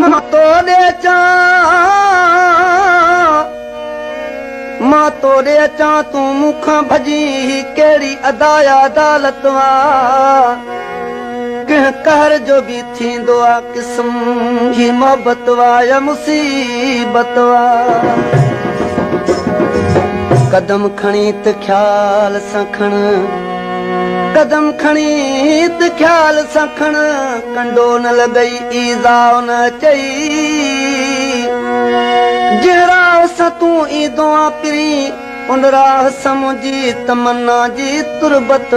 मां तोरे अचां तूं मूंखां भॼी कहिड़ी अदाया अदालत कंहिं कहर जो बि थींदो आहे क़िस्म ही मोहबत या मुसीबत कदम खणी त ख्याल सां खण कदम खणी त ख्याल सां खण कंडो न लॻई ईज़ा न चई जंहिं राह सां तूं ईंदो आहे पिरी उन राह सां मुंहिंजी तमन्ना जी तुरबत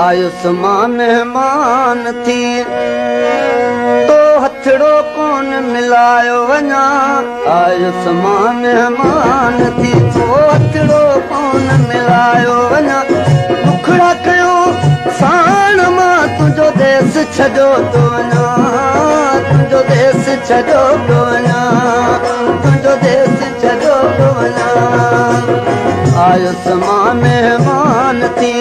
आयुसि मां महिमान थी तो हथड़ो कोन मिलायो वञा आयुसि मां महिमान थी तो हथड़ो कोन मिलायो वञा दुखड़ा कयो साण मां तुंहिंजो देस छॾियो थो वञा तुंहिंजो देस छॾियो थो वञा तुंहिंजो देस छॾियो थो वञा आयुसि मां महिमान थी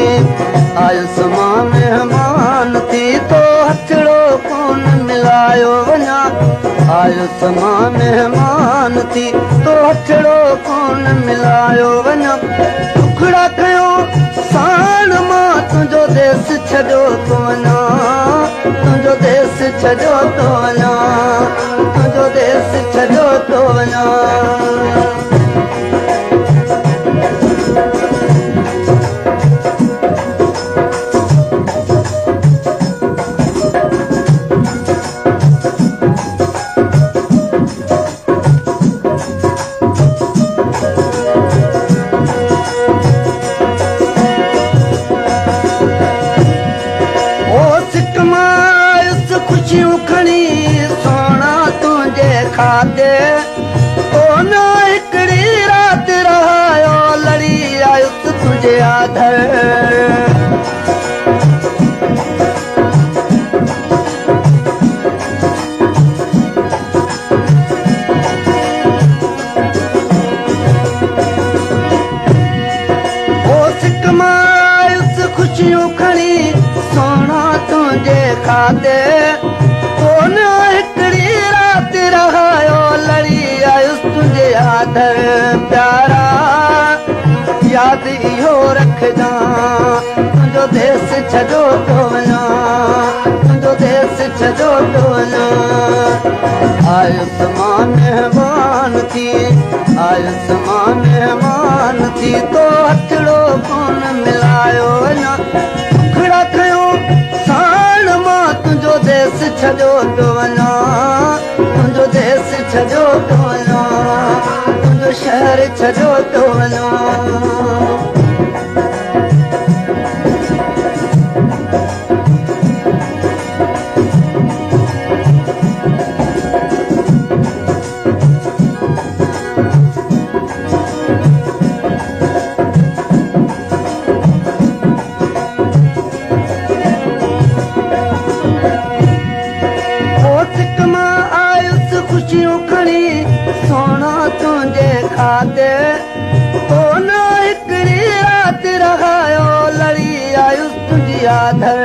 आयुसि मां महिमान थी तो हथड़ो कोन मिलायो वञा आयुसि मां महिमान थी तो हथड़ो कोन मिलायो वञा टुकड़ा कयो साण मां तुंहिंजो देस छॾियो थो वञा तुंहिंजो देस छॾियो थो वञा तुंहिंजो देस छॾियो थो वञा खाते तो न हिकड़ी रात रहायो लड़ी आयुसि तुंहिंजे आधर ओ सिक मां आयुसि ख़ुशियूं खणी सोना तुंहिंजे खाते तो न हिकड़ी रात रहायो लड़ी आयुसि तुंहिंजे आधर प्यारा यादि इहो रखजां तुंहिंजो देस छॾियो थो वञा तुंहिंजो देस छॾियो थो वञा आयुसि मां महिमान थी आयुसि मां महिमान थी तो हथड़ो कोन मिलायो वञा टुकड़ा कयो साण मां तुंहिंजो देस छॾियो थो वञा तुंहिंजो देस छॾियो थो वञा तुंहिंजो शहर छॾियो थो वञा ख़ुशियूं खणी सोना तुंहिंजे खाते तो न हिकड़ी रात रहायो लड़ी आयुसि तुंहिंजी आधर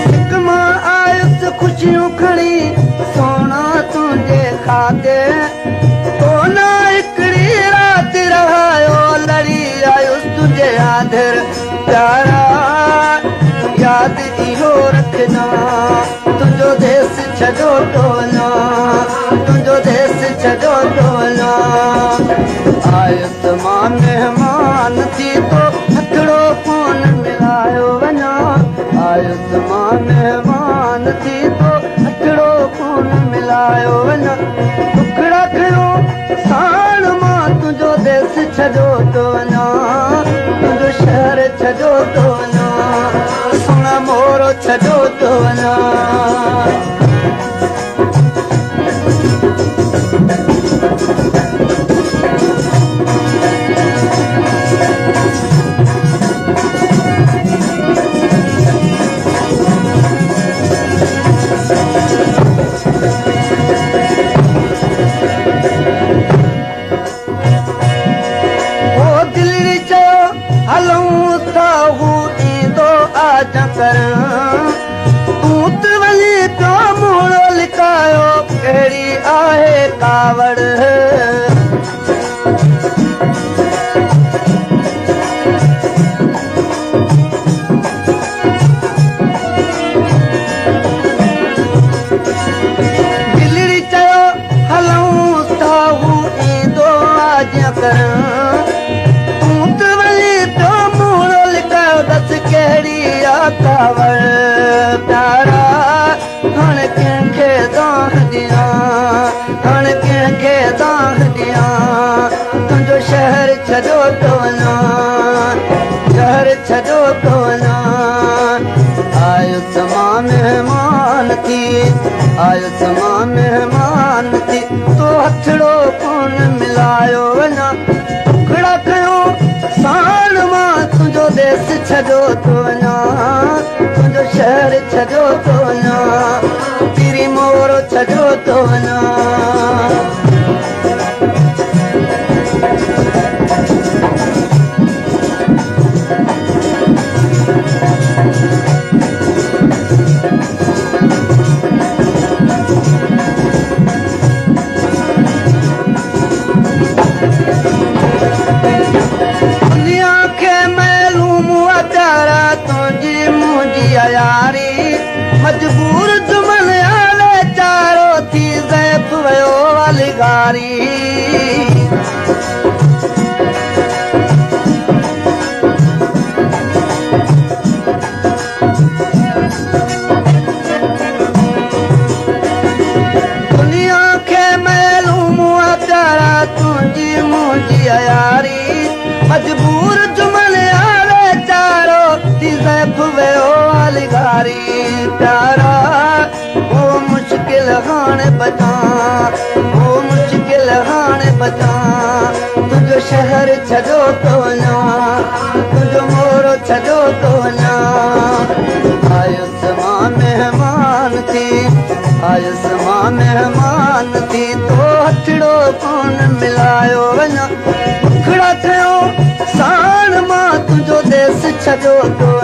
सिक मां आयुसि ख़ुशियूं खणी सोना तुंहिंजे खाते तो न आधर प्यारा यादि इहो रखजां तुंहिंजो देस छॾियो थो वञा तुंहिंजो देस छॾियो थो वञा आयुसि मां महिमान थी तो हथड़ो कोन मिलायो वञा आयुसि मां महिमान थी तो हथड़ो कोन मिलायो वञा टुकड़ा खयो साण मां तुंहिंजो देस छॾियो थो वञा तुंहिंजो शहर छॾियो थो वञा सोना मोरो छॾियो थो वञा कंहिंखे दाह ॾियां हाणे कंहिंखे दाह ॾियां तुंहिंजो शहर छॾो थो वञा शहर छॾो थो वञा आयुसि मां महिमान थी आयुसि मां महिमान थी तो हथड़ो कोन मिलायो वञा टुकड़ा कयो साण मां तुंहिंजो देश छॾो थो वञा तुंहिंजो शहर छॾो थो वञा तिरी मोर छॾो थो वञा यारी मजबूर जुमन आले चारो थी ज़ैफ वयो अलगारी दुनिया खे मालूम प्यारा तुंहिंजी मुंहिंजी यारी मजबूर जुमन आले चारो थी ज़ैफ वयो अलगारी प्यारा वो मुश्किल हाणे बचा वो मुश्किल हाणे बचा तुंहिंजो शहर छॾो थो वञा तुंहिंजो मोरो छॾो थो वञा आयुसि मां महिमान थी आयुसि मां महिमान थी तो हथड़ो कोन मिलायो वञा टुकड़ा कयो साण मां तुंहिंजो देश छॾो थो